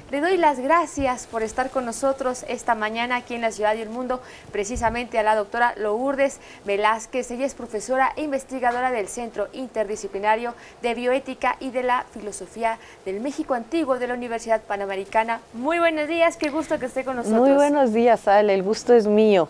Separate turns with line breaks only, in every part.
Le doy las gracias por estar con nosotros esta mañana aquí en La Ciudad y el Mundo, precisamente a la doctora Lourdes Velázquez. Ella es profesora e investigadora del Centro Interdisciplinario de Bioética y de la Filosofía del México Antiguo de la Universidad Panamericana. Muy buenos días, qué gusto que esté con nosotros.
Muy buenos días, Ale, el gusto es mío.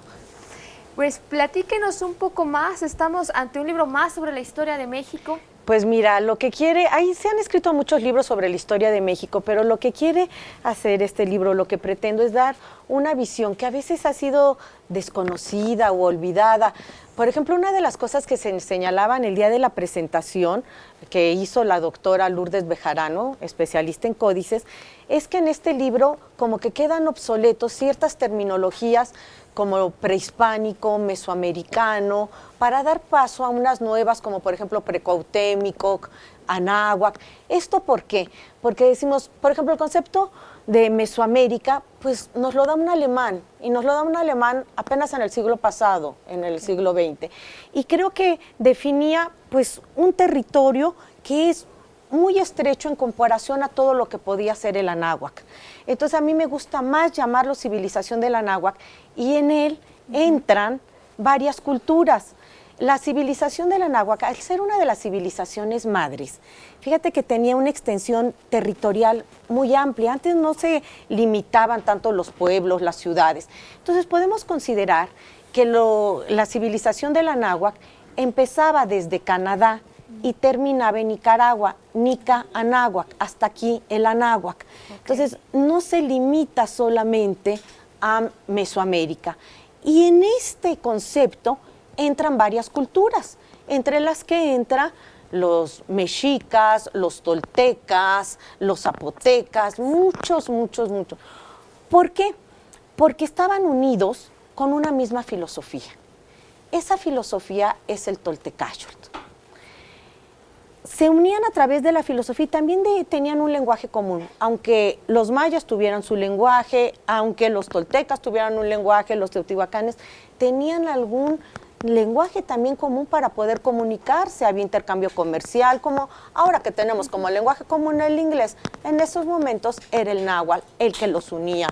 Pues platíquenos un poco más, estamos ante un libro más sobre la historia de México.
Pues mira, lo que quiere, ahí se han escrito muchos libros sobre la historia de México, pero lo que quiere hacer este libro, lo que pretendo es dar una visión que a veces ha sido desconocida o olvidada. Por ejemplo, una de las cosas que se señalaba en el día de la presentación que hizo la doctora Lourdes Bejarano, especialista en códices, es que en este libro como que quedan obsoletos ciertas terminologías como prehispánico, mesoamericano, para dar paso a unas nuevas como por ejemplo precuautémico, anáhuac. ¿Esto por qué? Porque decimos, por ejemplo, el concepto de Mesoamérica, pues nos lo da un alemán, y nos lo da un alemán apenas en el siglo pasado, en el siglo XX. Y creo que definía pues un territorio que es muy estrecho en comparación a todo lo que podía ser el anáhuac. Entonces a mí me gusta más llamarlo civilización del anáhuac, y en él entran varias culturas. La civilización del anáhuac, al ser una de las civilizaciones madres, fíjate que tenía una extensión territorial muy amplia. Antes no se limitaban tanto los pueblos, las ciudades. Entonces podemos considerar que la civilización del anáhuac empezaba desde Canadá y terminaba en Nicaragua, Nica Anáhuac, hasta aquí el anáhuac. Okay. Entonces no se limita solamente a Mesoamérica. Y en este concepto entran varias culturas, entre las que entra los mexicas, los toltecas, los zapotecas, muchos. ¿Por qué? Porque estaban unidos con una misma filosofía. Esa filosofía es el toltecayotl. Se unían a través de la filosofía y también tenían un lenguaje común, aunque los mayas tuvieran su lenguaje, aunque los toltecas tuvieran un lenguaje, los teotihuacanes tenían algún lenguaje también común para poder comunicarse. Había intercambio comercial, como ahora que tenemos como lenguaje común el inglés. En esos momentos era el náhuatl el que los unía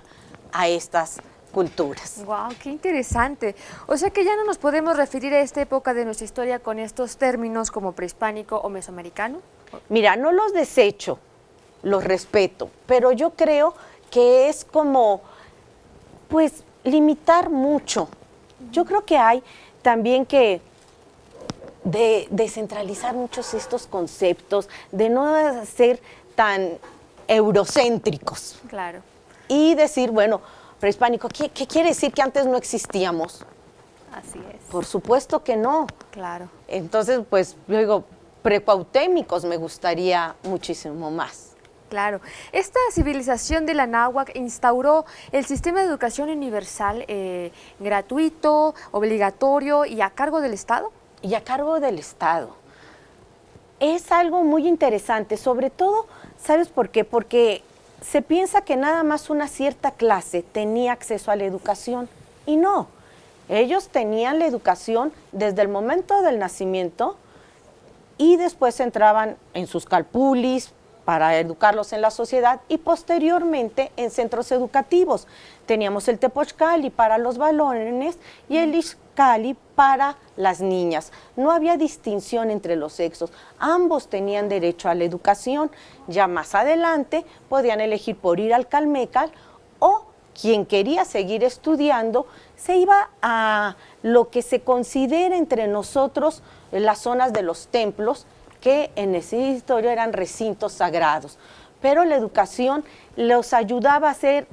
a estas culturas.
¡Wow! ¡Qué interesante! O sea que ya no nos podemos referir a esta época de nuestra historia con estos términos como prehispánico o mesoamericano.
Mira, no los desecho, los respeto, pero yo creo que es como, pues, limitar mucho. Yo creo que hay también que descentralizar muchos estos conceptos, de no ser tan eurocéntricos.
Claro.
Y decir, bueno, prehispánico, ¿qué quiere decir que antes no existíamos?
Así es.
Por supuesto que no.
Claro.
Entonces, pues, yo digo, precuautémicos me gustaría muchísimo más.
Claro. Esta civilización de la náhuatl instauró el sistema de educación universal gratuito, obligatorio y a cargo del Estado.
Y a cargo del Estado. Es algo muy interesante, sobre todo, ¿sabes por qué? Porque se piensa que nada más una cierta clase tenía acceso a la educación, y no. Ellos tenían la educación desde el momento del nacimiento y después entraban en sus calpulis para educarlos en la sociedad y posteriormente en centros educativos. Teníamos el Tepochcali para los varones y el Ixcali para las niñas. No había distinción entre los sexos. Ambos tenían derecho a la educación. Ya más adelante podían elegir por ir al Calmecal, o quien quería seguir estudiando se iba a lo que se considera entre nosotros las zonas de los templos, que en esa historia eran recintos sagrados, pero la educación los ayudaba a ser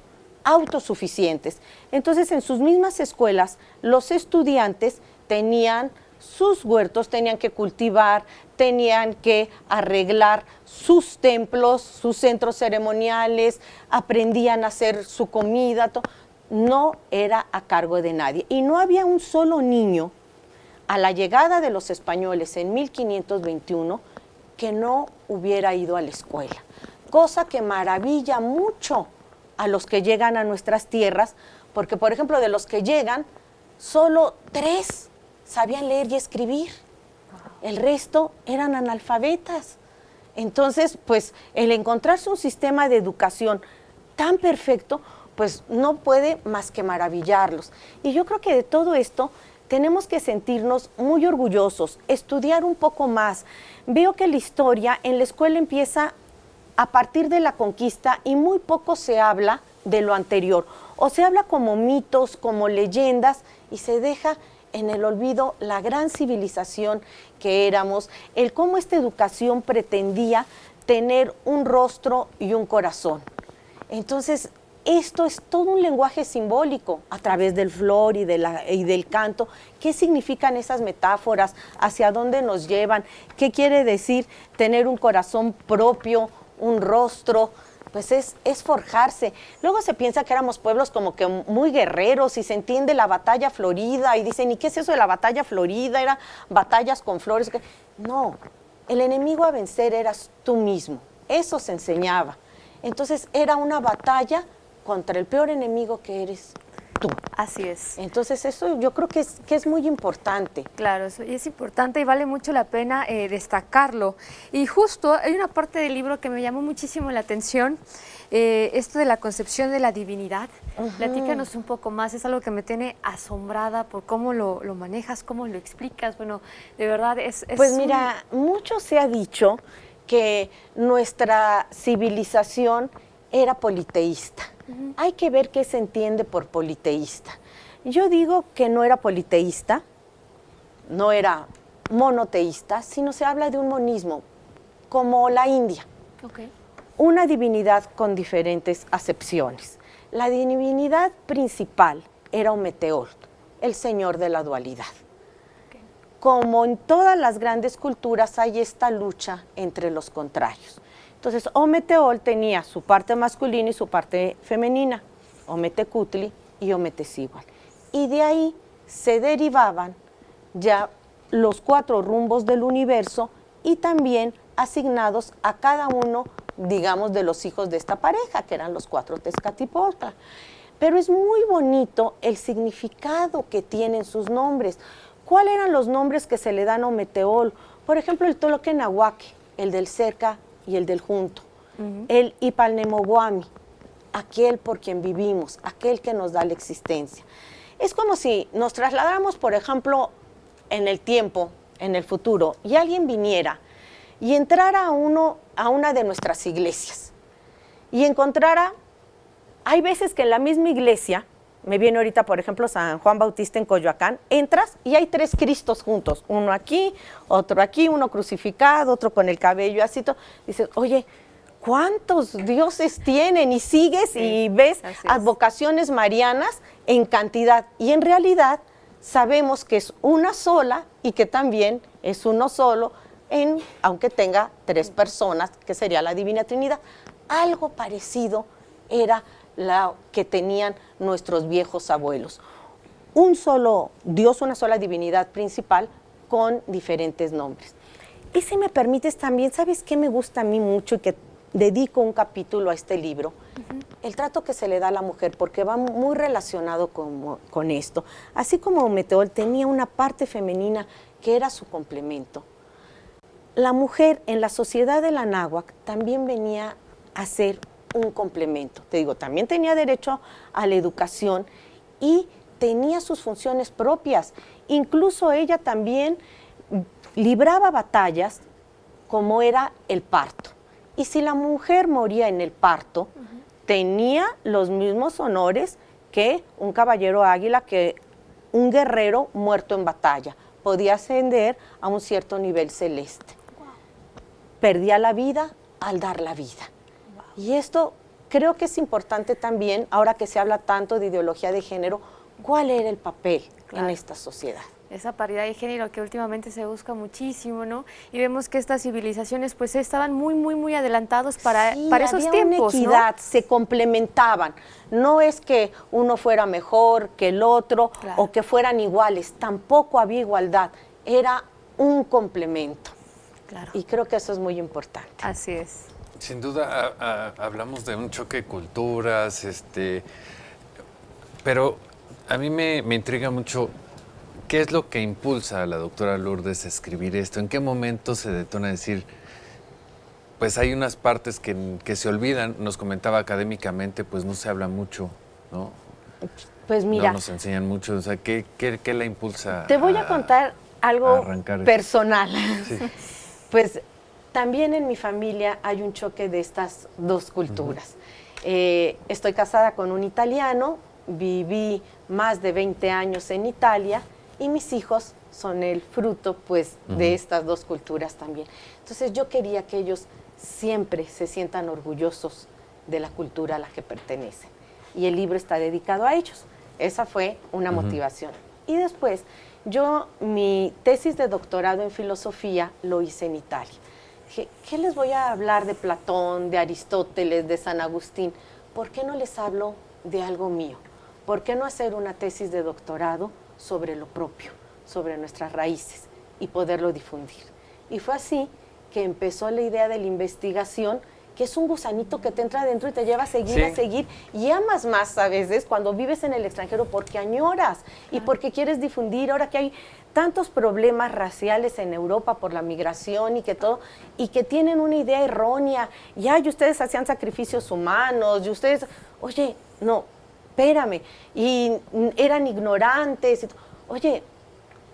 autosuficientes. Entonces, en sus mismas escuelas, los estudiantes tenían sus huertos, tenían que cultivar, tenían que arreglar sus templos, sus centros ceremoniales, aprendían a hacer su comida, no era a cargo de nadie. Y no había un solo niño a la llegada de los españoles en 1521 que no hubiera ido a la escuela, cosa que maravilla mucho a los que llegan a nuestras tierras, porque por ejemplo de los que llegan, solo 3 sabían leer y escribir, el resto eran analfabetas. Entonces, pues el encontrarse un sistema de educación tan perfecto, pues no puede más que maravillarlos. Y yo creo que de todo esto tenemos que sentirnos muy orgullosos, estudiar un poco más. Veo que la historia en la escuela empieza a partir de la conquista y muy poco se habla de lo anterior. O se habla como mitos, como leyendas, y se deja en el olvido la gran civilización que éramos, el cómo esta educación pretendía tener un rostro y un corazón. Entonces, esto es todo un lenguaje simbólico a través del flor y del canto. ¿Qué significan esas metáforas? ¿Hacia dónde nos llevan? ¿Qué quiere decir tener un corazón propio, un rostro? Pues es forjarse. Luego se piensa que éramos pueblos como que muy guerreros y se entiende la batalla florida y dicen, ¿y qué es eso de la batalla florida? Eran batallas con flores. No, el enemigo a vencer eras tú mismo. Eso se enseñaba. Entonces era una batalla contra el peor enemigo que eres tú.
Así es.
Entonces eso yo creo que es muy importante.
Claro, eso y es importante y vale mucho la pena destacarlo. Y justo hay una parte del libro que me llamó muchísimo la atención, esto de la concepción de la divinidad. Platícanos un poco más, es algo que me tiene asombrada por cómo lo manejas, cómo lo explicas. Bueno, de verdad es
pues mira, mucho se ha dicho que nuestra civilización era politeísta. Hay que ver qué se entiende por politeísta. Yo digo que no era politeísta, no era monoteísta, sino se habla de un monismo, como la India. Una divinidad con diferentes acepciones. La divinidad principal era Ometeotl, el señor de la dualidad. Como en todas las grandes culturas hay esta lucha entre los contrarios. Entonces, Ometeotl tenía su parte masculina y su parte femenina, Ometecutli y Ometecihuatl. Y de ahí se derivaban ya los 4 rumbos del universo y también asignados a cada uno, digamos, de los hijos de esta pareja, que eran los 4 Tezcatlipoca. Pero es muy bonito el significado que tienen sus nombres. ¿Cuáles eran los nombres que se le dan a Ometeotl? Por ejemplo, el Toloquenahuaque, el del cerca y el del junto. El Ipalnemoguami, aquel por quien vivimos, aquel que nos da la existencia. Es como si nos trasladáramos, por ejemplo, en el tiempo, en el futuro, y alguien viniera y entrara a una de nuestras iglesias y encontrara, hay veces que en la misma iglesia, me viene ahorita, por ejemplo, San Juan Bautista en Coyoacán, entras y hay 3 Cristos juntos, uno aquí, uno crucificado, otro con el cabello así, dices, oye, ¿cuántos dioses tienen? Y sigues y ves advocaciones marianas en cantidad, y en realidad sabemos que es una sola y que también es uno solo, aunque tenga 3 personas, que sería la Divina Trinidad. Algo parecido era la que tenían nuestros viejos abuelos. Un solo Dios, una sola divinidad principal con diferentes nombres. Y si me permites también, ¿sabes qué me gusta a mí mucho y que dedico un capítulo a este libro? El trato que se le da a la mujer, porque va muy relacionado con esto. Así como Ometeotl tenía una parte femenina que era su complemento, la mujer en la sociedad de la náhuatl también venía a ser un complemento. Te digo, también tenía derecho a la educación y tenía sus funciones propias. Incluso ella también libraba batallas como era el parto. Y si la mujer moría en el parto, tenía los mismos honores que un caballero águila, que un guerrero muerto en batalla. Podía ascender a un cierto nivel celeste. Perdía la vida al dar la vida. Y esto creo que es importante también, ahora que se habla tanto de ideología de género, ¿cuál era el papel en esta sociedad?
Esa paridad de género que últimamente se busca muchísimo, ¿no? Y vemos que estas civilizaciones pues estaban muy adelantados para esos tiempos,
una equidad,
¿no?
Se complementaban. No es que uno fuera mejor que el otro o que fueran iguales, tampoco había igualdad, era un complemento. Y creo que eso es muy importante.
Así es.
Sin duda hablamos de un choque de culturas, pero a mí me intriga mucho qué es lo que impulsa a la doctora Lourdes a escribir esto, en qué momento se detona decir, pues hay unas partes que se olvidan. Nos comentaba académicamente, pues no se habla mucho, ¿no?
Pues mira,
no nos enseñan mucho. O sea, ¿qué la impulsa?
Te voy a contar algo personal. Sí. Pues también en mi familia hay un choque de estas dos culturas. Estoy casada con un italiano, viví más de 20 años en Italia y mis hijos son el fruto, pues, de estas dos culturas también. Entonces yo quería que ellos siempre se sientan orgullosos de la cultura a la que pertenecen. Y el libro está dedicado a ellos. Esa fue una motivación. Y después, yo mi tesis de doctorado en filosofía lo hice en Italia. Dije, ¿qué les voy a hablar de Platón, de Aristóteles, de San Agustín? ¿Por qué no les hablo de algo mío? ¿Por qué no hacer una tesis de doctorado sobre lo propio, sobre nuestras raíces y poderlo difundir? Y fue así que empezó la idea de la investigación, que es un gusanito que te entra adentro y te lleva a seguir, y amas más a veces cuando vives en el extranjero porque añoras y porque quieres difundir. Ahora que hay tantos problemas raciales en Europa por la migración y que todo, y que tienen una idea errónea, y ustedes hacían sacrificios humanos, y ustedes, oye, no, espérame, y eran ignorantes, oye,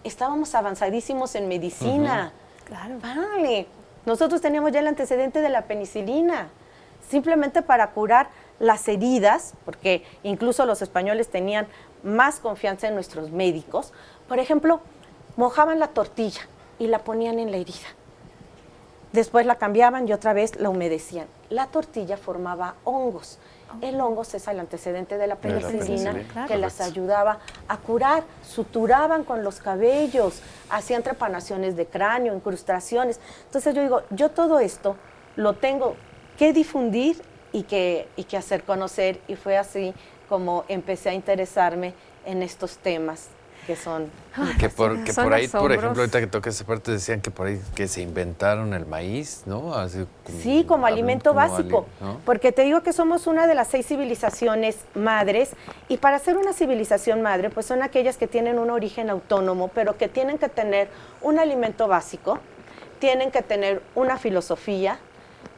estábamos avanzadísimos en medicina.
Claro.
Vale. Nosotros teníamos ya el antecedente de la penicilina, simplemente para curar las heridas, porque incluso los españoles tenían más confianza en nuestros médicos. Por ejemplo, mojaban la tortilla y la ponían en la herida. Después la cambiaban y otra vez la humedecían. La tortilla formaba hongos. El hongo es el antecedente de la penicilina, que las ayudaba a curar. Suturaban con los cabellos, hacían trepanaciones de cráneo, incrustaciones. Entonces yo digo, yo todo esto lo tengo que difundir y que hacer conocer, y fue así como empecé a interesarme en estos temas que son...
Que por ahí, por ejemplo, ahorita que toca esa parte, decían que por ahí que se inventaron el maíz, ¿no? Así
como alimento básico, ¿no? Porque te digo que somos una de las 6 civilizaciones madres, y para ser una civilización madre, pues son aquellas que tienen un origen autónomo, pero que tienen que tener un alimento básico, tienen que tener una filosofía,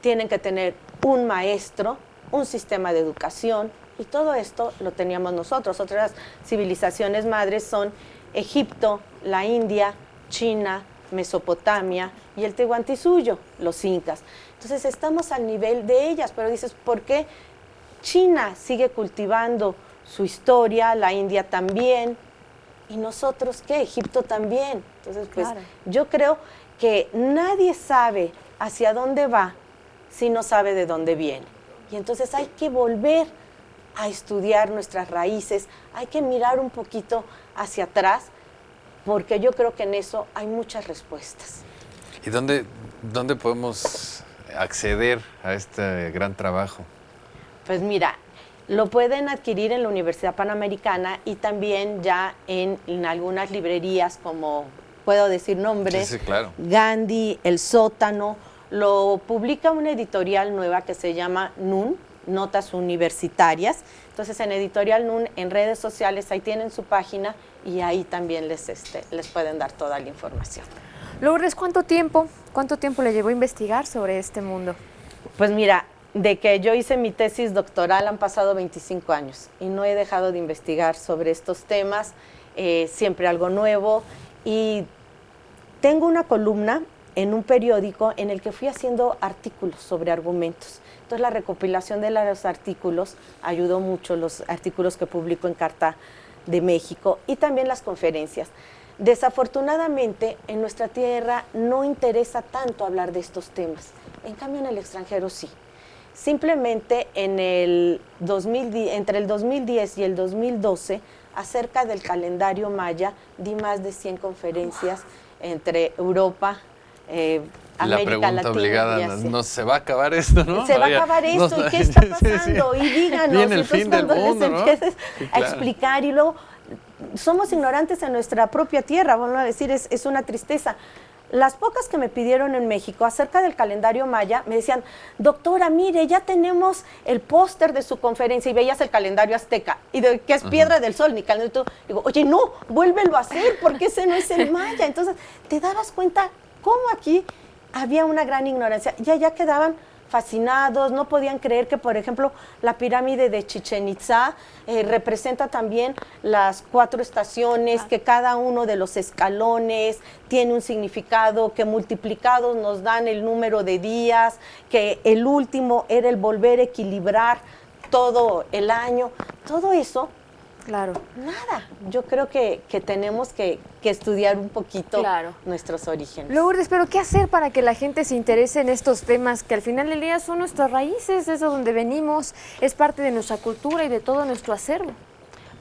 tienen que tener un maestro, un sistema de educación, y todo esto lo teníamos nosotros. Otras civilizaciones madres son Egipto, la India, China, Mesopotamia y el Tehuantinsuyo, los incas. Entonces estamos al nivel de ellas, pero dices, ¿por qué China sigue cultivando su historia, la India también, y nosotros qué? Egipto también. Entonces, pues yo creo que nadie sabe hacia dónde va si no sabe de dónde viene. Y entonces hay que volver a estudiar nuestras raíces, hay que mirar un poquito hacia atrás, porque yo creo que en eso hay muchas respuestas.
¿Y dónde podemos acceder a este gran trabajo?
Pues mira, lo pueden adquirir en la Universidad Panamericana y también ya en algunas librerías, como puedo decir nombres,
sí, claro.
Gandhi, El Sótano. Lo publica una editorial nueva que se llama NUN, Notas Universitarias. Entonces en Editorial NUN, en redes sociales, ahí tienen su página y ahí también les pueden dar toda la información.
Lourdes, ¿cuánto tiempo le llevó a investigar sobre este mundo?
Pues mira, de que yo hice mi tesis doctoral han pasado 25 años y no he dejado de investigar sobre estos temas, siempre algo nuevo, y tengo una columna en un periódico en el que fui haciendo artículos sobre argumentos. Entonces la recopilación de los artículos ayudó mucho, los artículos que publico en Carta de México, y también las conferencias. Desafortunadamente en nuestra tierra no interesa tanto hablar de estos temas, en cambio en el extranjero sí. Simplemente entre el 2010 y el 2012, acerca del calendario maya, di más de 100 conferencias entre Europa, América
la pregunta
Latina,
obligada, ¿no se va a acabar esto, no?
Se va a acabar esto, ¿y qué está pasando? Sí. Y díganos,
viene el fin del mundo,
les empieces a explicar, y luego somos ignorantes en nuestra propia tierra, vamos a decir, es una tristeza. Las pocas que me pidieron en México acerca del calendario maya, me decían, doctora, mire, ya tenemos el póster de su conferencia, y veías el calendario azteca, y que es Piedra del Sol, ni calendario. Digo, oye, no, vuélvelo a hacer, porque ese no es el maya. Entonces, te dabas cuenta cómo aquí había una gran ignorancia. Y allá quedaban fascinados, no podían creer que, por ejemplo, la pirámide de Chichén Itzá representa también las 4 estaciones, que cada uno de los escalones tiene un significado, que multiplicados nos dan el número de días, que el último era el volver a equilibrar todo el año. Todo eso,
claro,
nada, yo creo que tenemos que estudiar un poquito nuestros orígenes.
Lourdes, pero ¿qué hacer para que la gente se interese en estos temas que al final del día son nuestras raíces, es de donde venimos, es parte de nuestra cultura y de todo nuestro acervo?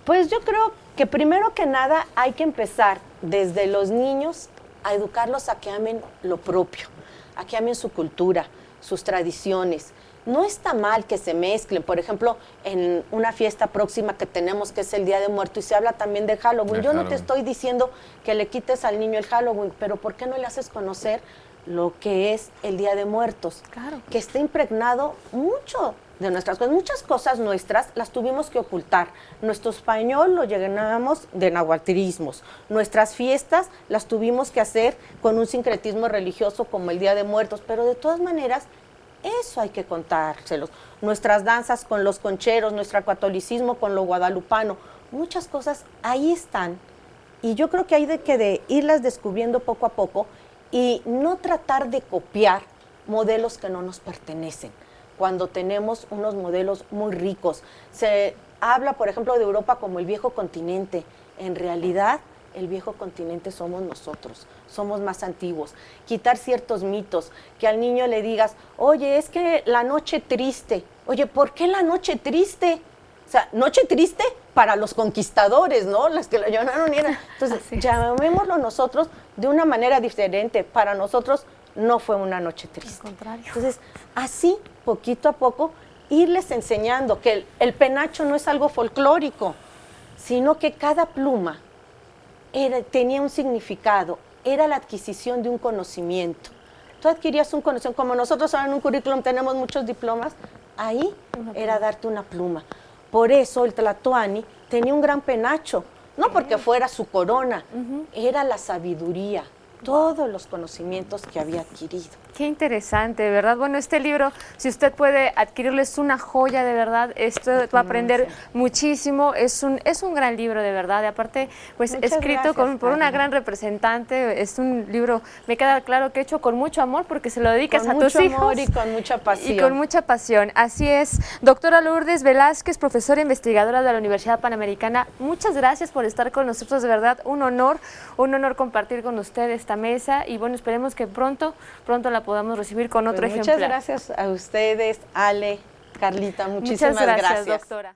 Pues yo creo que primero que nada hay que empezar desde los niños a educarlos a que amen lo propio, a que amen su cultura, sus tradiciones. No está mal que se mezclen, por ejemplo, en una fiesta próxima que tenemos, que es el Día de Muertos, y se habla también de Halloween. Yo no te estoy diciendo que le quites al niño el Halloween, pero ¿por qué no le haces conocer lo que es el Día de Muertos?
Claro.
Que está impregnado mucho de nuestras cosas. Muchas cosas nuestras las tuvimos que ocultar. Nuestro español lo llenamos de nahuatlismos. Nuestras fiestas las tuvimos que hacer con un sincretismo religioso como el Día de Muertos, pero de todas maneras, eso hay que contárselos. Nuestras danzas con los concheros, nuestro catolicismo con lo guadalupano, muchas cosas ahí están. Y yo creo que hay de irlas descubriendo poco a poco y no tratar de copiar modelos que no nos pertenecen, cuando tenemos unos modelos muy ricos. Se habla, por ejemplo, de Europa como el viejo continente. En realidad, el viejo continente somos nosotros, somos más antiguos. Quitar ciertos mitos, que al niño le digas, oye, es que la noche triste. Oye, ¿por qué la noche triste? O sea, noche triste para los conquistadores, ¿no? Las que lo llamaron eran. Entonces, llamémoslo nosotros de una manera diferente. Para nosotros no fue una noche triste.
Al contrario.
Entonces, así, poquito a poco, irles enseñando que el penacho no es algo folclórico, sino que cada pluma tenía un significado, era la adquisición de un conocimiento. Tú adquirías un conocimiento, como nosotros ahora en un currículum tenemos muchos diplomas, ahí era darte una pluma. Por eso el tlatoani tenía un gran penacho, no porque fuera su corona, era la sabiduría, todos los conocimientos que había adquirido.
Qué interesante, ¿verdad? Bueno, este libro, si usted puede adquirirlo, es una joya, de verdad. Esto va a aprender muchísimo. Es un gran libro, de verdad. Y aparte, pues escrito por una gran representante. Es un libro, me queda claro que hecho con mucho amor, porque se lo dedicas a tus hijos.
Con mucho amor y con mucha pasión.
Y con mucha pasión. Así es. Doctora Lourdes Velázquez, profesora investigadora de la Universidad Panamericana, muchas gracias por estar con nosotros, de verdad. Un honor compartir con usted esta mesa. Y bueno, esperemos que pronto la podamos recibir con otro ejemplar.
Muchas gracias a ustedes, Ale, Carlita, muchísimas
gracias,
gracias.
Doctora.